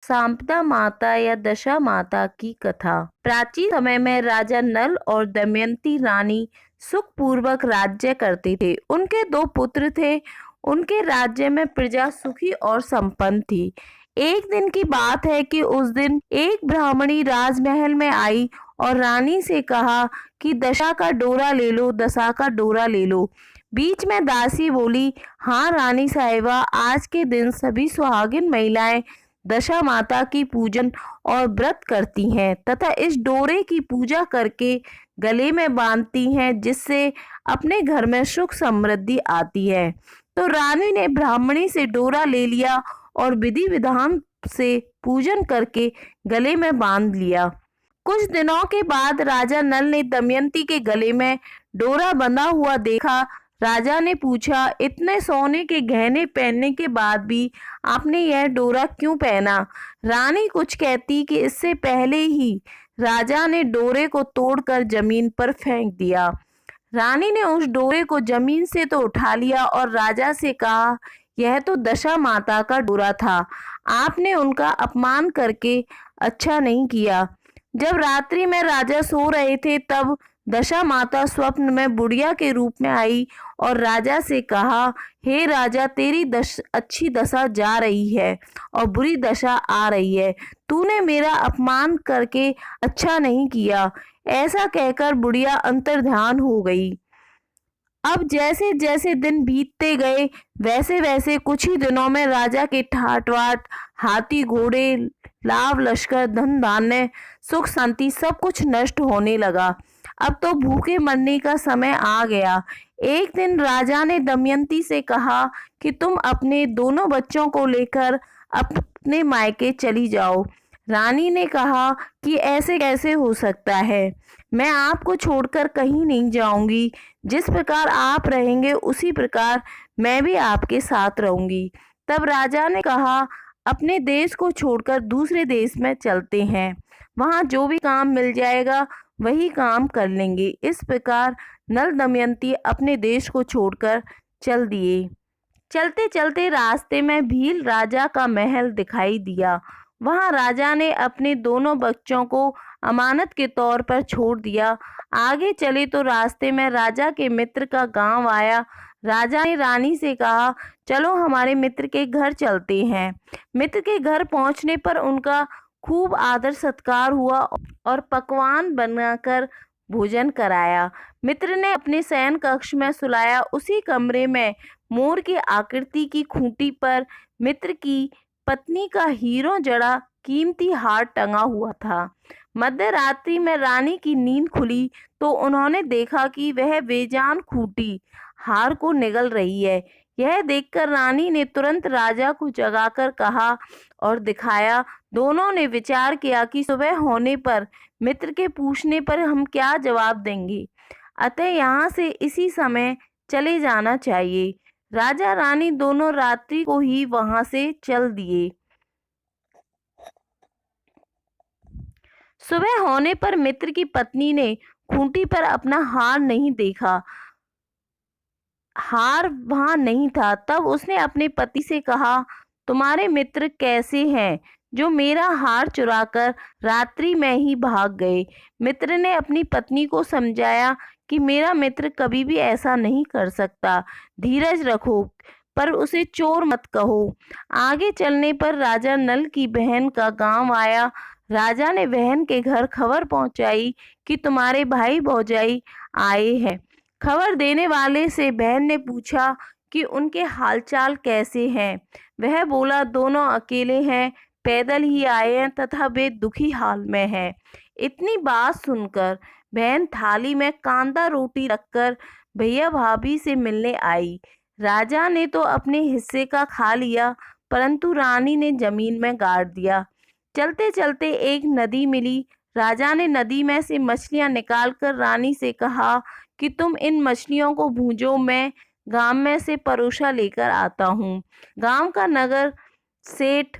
सांपदा माता या दशा माता की कथा। प्राचीन समय में राजा नल और दमयंती रानी सुखपूर्वक राज्य करते थे। उनके 2 पुत्र थे। उनके राज्य में प्रजा सुखी और संपन्न थी। एक दिन की बात है कि उस दिन एक ब्राह्मणी राजमहल में आई और रानी से कहा कि दशा का डोरा ले लो, दशा का डोरा ले लो। बीच में दासी बोली, हाँ रानी साहिबा, आज के दिन सभी सुहागिन महिलाएं दशा माता की पूजन और व्रत करती हैं तथा इस डोरे की पूजा करके गले में बांधती हैं, जिससे अपने घर में सुख समृद्धि आती है। तो रानी ने ब्राह्मणी से डोरा ले लिया और विधि विधान से पूजन करके गले में बांध लिया। कुछ दिनों के बाद राजा नल ने दमयंती के गले में डोरा बंधा हुआ देखा। राजा ने पूछा, इतने सोने के गहने पहनने के बाद भी आपने यह डोरा क्यों पहना? रानी कुछ कहती कि इससे पहले ही राजा ने डोरे को तोड़कर जमीन पर फेंक दिया। रानी ने उस डोरे को जमीन से तो उठा लिया और राजा से कहा, यह तो दशा माता का डोरा था, आपने उनका अपमान करके अच्छा नहीं किया। जब रात्रि में राजा सो रहे थे तब दशा माता स्वप्न में बुढ़िया के रूप में आई और राजा से कहा, हे राजा, तेरी अच्छी दशा जा रही है और बुरी दशा आ रही है। तूने मेरा अपमान करके अच्छा नहीं किया। ऐसा कहकर बुढ़िया अंतर्ध्यान हो गई। अब जैसे जैसे दिन बीतते गए वैसे वैसे कुछ ही दिनों में राजा के ठाट बाट, हाथी घोड़े, लाभ लश्कर, धन धान्य, सुख शांति सब कुछ नष्ट होने लगा। अब तो भूखे मरने का समय आ गया। एक दिन राजा ने दमयंती से कहा कि तुम अपने दोनों बच्चों को लेकर अपने मायके चली जाओ। रानी ने कहा कि ऐसे कैसे हो सकता है, मैं आपको छोड़कर कहीं नहीं जाऊंगी। जिस प्रकार आप रहेंगे उसी प्रकार मैं भी आपके साथ रहूंगी। तब राजा ने कहा, अपने देश को छोड़कर दूसरे देश में चलते हैं, वहां जो भी काम मिल जाएगा वही काम कर लेंगे। इस प्रकार नल दमयंती अपने देश को छोड़कर चल दिए। चलते चलते रास्ते में भील राजा का महल दिखाई दिया। वहां राजा ने अपने दोनों बच्चों को अमानत के तौर पर छोड़ दिया। आगे चले तो रास्ते में राजा के मित्र का गांव आया। राजा ने रानी से कहा, चलो हमारे मित्र के घर चलते हैं। मित्र के घर पहुंचने पर उनका खूब आदर सत्कार हुआ और पकवान बनाकर भोजन कराया। मित्र ने अपने शयन कक्ष में सुलाया। उसी कमरे में मोर की आकृति की खूंटी पर मित्र की पत्नी का हीरों जड़ा कीमती हार टंगा हुआ था। मध्य रात्रि में रानी की नींद खुली तो उन्होंने देखा कि वह बेजान खूंटी हार को निगल रही है। यह देखकर रानी ने तुरंत राजा को जगाकर कहा और दिखाया। दोनों ने विचार किया कि सुबह होने पर मित्र के पूछने पर हम क्या जवाब देंगे, अतः यहाँ से इसी समय चले जाना चाहिए। राजा रानी दोनों रात्रि को ही वहां से चल दिए। सुबह होने पर मित्र की पत्नी ने खूंटी पर अपना हार नहीं देखा, हार वहां नहीं था। तब उसने अपने पति से कहा, तुम्हारे मित्र कैसे हैं जो मेरा हार चुराकर रात्रि में ही भाग गए? मित्र ने अपनी पत्नी को समझाया कि मेरा मित्र कभी भी ऐसा नहीं कर सकता, धीरज रखो, पर उसे चोर मत कहो। आगे चलने पर राजा नल की बहन का गांव आया। राजा ने बहन के घर खबर पहुंचाई कि तुम्हारे भाई भौजाई आए हैं। खबर देने वाले से बहन ने पूछा कि उनके हालचाल कैसे हैं। वह बोला, दोनों अकेले हैं, पैदल ही आए हैं तथा वे दुखी हाल में हैं। इतनी बात सुनकर बहन थाली में कांदा रोटी रखकर भैया भाभी से मिलने आई। राजा ने तो अपने हिस्से का खा लिया, परंतु रानी ने जमीन में गाड़ दिया। चलते चलते एक नदी मिली। राजा ने नदी में से मछलियां निकालकर रानी से कहा कि तुम इन मछलियों को भूंजो, मैं गांव में से परोसा लेकर आता हूँ। गांव का नगर सेठ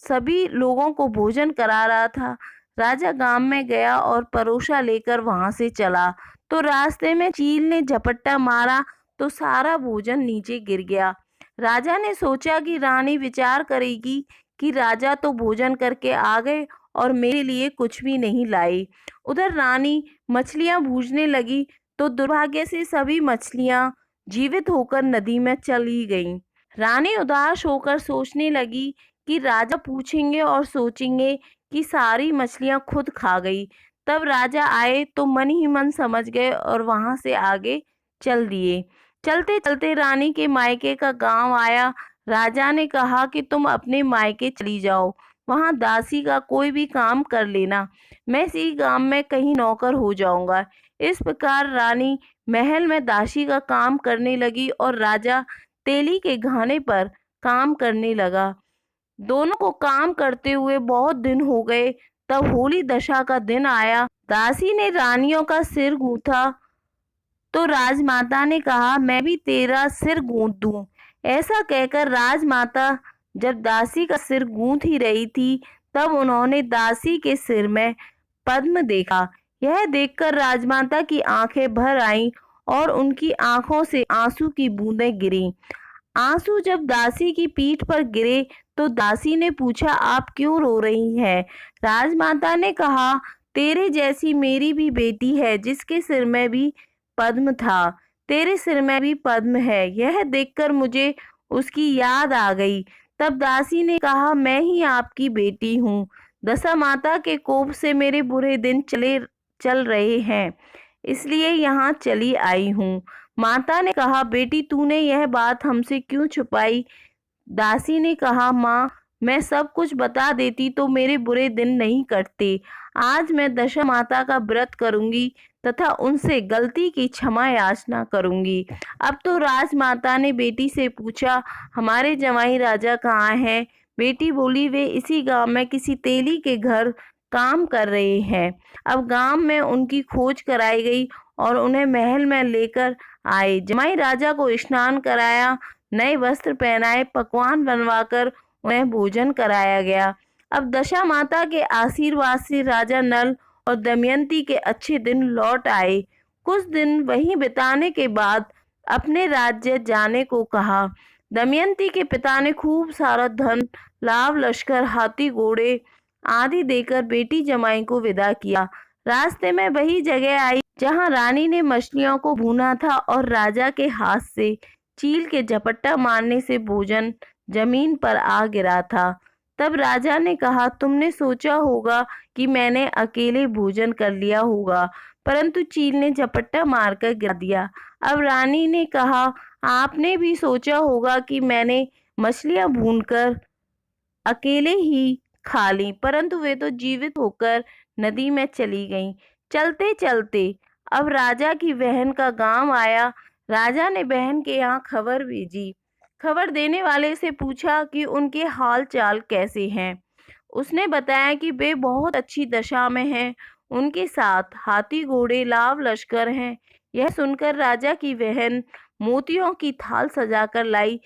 सभी लोगों को भोजन करा रहा था। राजा गांव में गया और परोसा लेकर वहां से चला तो रास्ते में चील ने झपट्टा मारा तो सारा भोजन नीचे गिर गया। राजा ने सोचा कि रानी विचार करेगी कि राजा तो भोजन करके आ गए और मेरे लिए कुछ भी नहीं लाए। उधर रानी मछलियां भूनने लगी तो दुर्भाग्य से सभी मछलियां जीवित होकर नदी में चली गईं। रानी उदास होकर सोचने लगी कि राजा पूछेंगे और सोचेंगे कि सारी मछलियां खुद खा गई। तब राजा आए तो मन ही मन समझ गए और वहां से आगे चल दिए। चलते चलते रानी के मायके का गांव आया। राजा ने कहा कि तुम अपने मायके चली जाओ, वहां दासी का कोई भी काम कर लेना, मैं इसी गांव में कहीं नौकर हो जाऊंगा। इस प्रकार रानी महल में दासी का काम करने लगी और राजा तेली के घाने पर काम करने लगा। दोनों को काम करते हुए बहुत दिन हो गए। तब होली दशा का दिन आया। दासी ने रानियों का सिर गूंथा तो राजमाता ने कहा, मैं भी तेरा सिर गूंथ दूं। ऐसा कहकर राजमाता जब दासी का सिर गूंथ ही रही थी, तब उन्होंने दासी के सिर में पद्म देखा। यह देखकर राजमाता की आंखें भर आईं और उनकी आंखों से आंसू की बूंदें गिरीं। आंसू जब दासी की पीठ पर गिरे तो दासी ने पूछा, आप क्यों रो रही हैं? राजमाता ने कहा, तेरे जैसी मेरी भी बेटी है जिसके सिर में भी पद्म था, तेरे सिर में भी पद्म है। यह देखकर मुझे उसकी याद आ गई। तब दासी ने कहा, मैं ही आपकी बेटी हूँ। दशा माता के कोप से मेरे बुरे दिन चल रहे हैं, इसलिए यहाँ चली आई हूँ। माता ने कहा, बेटी तूने यह बात हमसे क्यों छुपाई? दासी ने कहा, माँ मैं सब कुछ बता देती तो मेरे बुरे दिन नहीं कटते। आज मैं दशा माता का व्रत करूंगी तथा उनसे गलती की क्षमा याचना करूंगी। अब तो राजमाता ने बेटी से पूछा, हमारे जमाई राजा कहाँ हैं? बेटी बोली, वे इसी गांव में किसी तेली के घर काम कर रहे हैं। अब गांव में उनकी खोज कराई गई और उन्हें महल में लेकर आए। जमाई राजा को स्नान कराया, नए वस्त्र पहनाए, पकवान बनवाकर उन्हें भोजन कराया गया। अब दशा माता के आशीर्वाद से राजा नल और दमयंती के अच्छे दिन लौट आए। कुछ दिन वहीं बिताने के बाद अपने राज्य जाने को कहा। दमयंती के पिता ने खूब सारा धन, लाव लश्कर, हाथी घोड़े आदि देकर बेटी जमाई को विदा किया। रास्ते में वही जगह आई जहां रानी ने मछलियों को भूना था और राजा के हाथ से चील के झपट्टा मारने से भोजन जमीन पर आ गिरा था। तब राजा ने कहा, तुमने सोचा होगा कि मैंने अकेले भोजन कर लिया होगा, परंतु चील ने झपट्टा मारकर गिरा दिया। अब रानी ने कहा, आपने भी सोचा होगा कि मैंने मछलियां भूनकर अकेले ही खा ली, परंतु वे तो जीवित होकर नदी में चली गईं। चलते चलते अब राजा की बहन का गांव आया। राजा ने बहन के यहाँ खबर भेजी। खबर देने वाले से पूछा कि उनके हाल चाल कैसे हैं। उसने बताया कि वे बहुत अच्छी दशा में हैं, उनके साथ हाथी घोड़े लाव लश्कर हैं। यह सुनकर राजा की बहन मोतियों की थाल सजाकर लाई।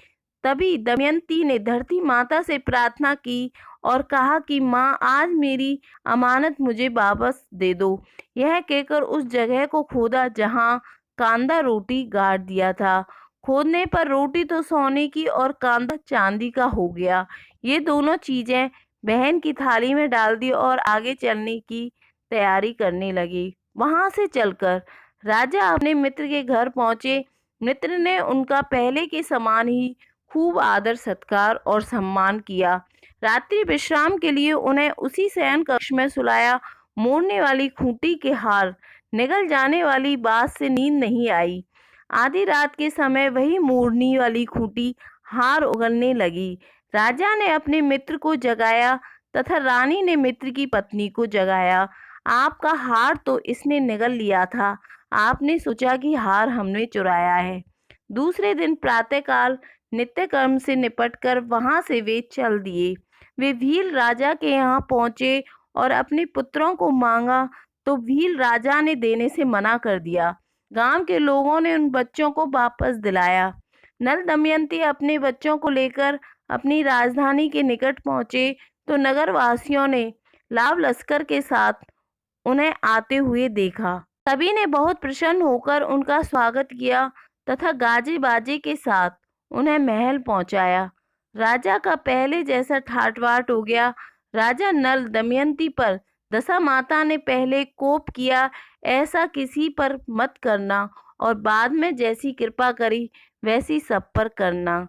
तभी दमयंती ने धरती माता से प्रार्थना की और कहा कि माँ, आज मेरी अमानत मुझे वापस दे दो। यह कहकर उस जगह को खोदा जहाँ कांदा रोटी गाड़ दिया था। खोदने पर रोटी तो सोने की और कांदा चांदी का हो गया। ये दोनों चीजें बहन की थाली में डाल दी और आगे चलने की तैयारी करने लगी। वहां से चलकर राजा अपने मित्र के घर पहुंचे। मित्र ने उनका पहले के समान ही खूब आदर सत्कार और सम्मान किया। रात्रि विश्राम के लिए उन्हें उसी शयन कक्ष में सुलाया। मोड़ने वाली खूंटी के हार निगल जाने वाली बात से नींद नहीं आई। आधी रात के समय वही मोड़ने वाली खूंटी हार उगलने लगी। राजा ने अपने मित्र को जगाया तथा रानी ने मित्र की पत्नी को जगाया। आपका हार तो इसने निगल लिया था, आपने सोचा कि हार हमने चुराया है। दूसरे दिन प्रातःकाल नित्य कर्म से निपटकर वहां से वे चल दिए। वे भील राजा के यहाँ पहुंचे और अपने पुत्रों को मांगा तो भील राजा ने देने से मना कर दिया। गांव के लोगों ने उन बच्चों को वापस दिलाया। नल दमयंती अपने बच्चों को लेकर अपनी राजधानी के निकट पहुंचे तो नगर वासियों ने लाव लश्कर के साथ उन्हें आते हुए देखा। सभी ने बहुत प्रसन्न होकर उनका स्वागत किया तथा गाजे बाजे के साथ उन्हें महल पहुंचाया। राजा का पहले जैसा ठाट-बाट हो गया। राजा नल दमयंती पर दशा माता ने पहले कोप किया, ऐसा किसी पर मत करना, और बाद में जैसी कृपा करी वैसी सब पर करना।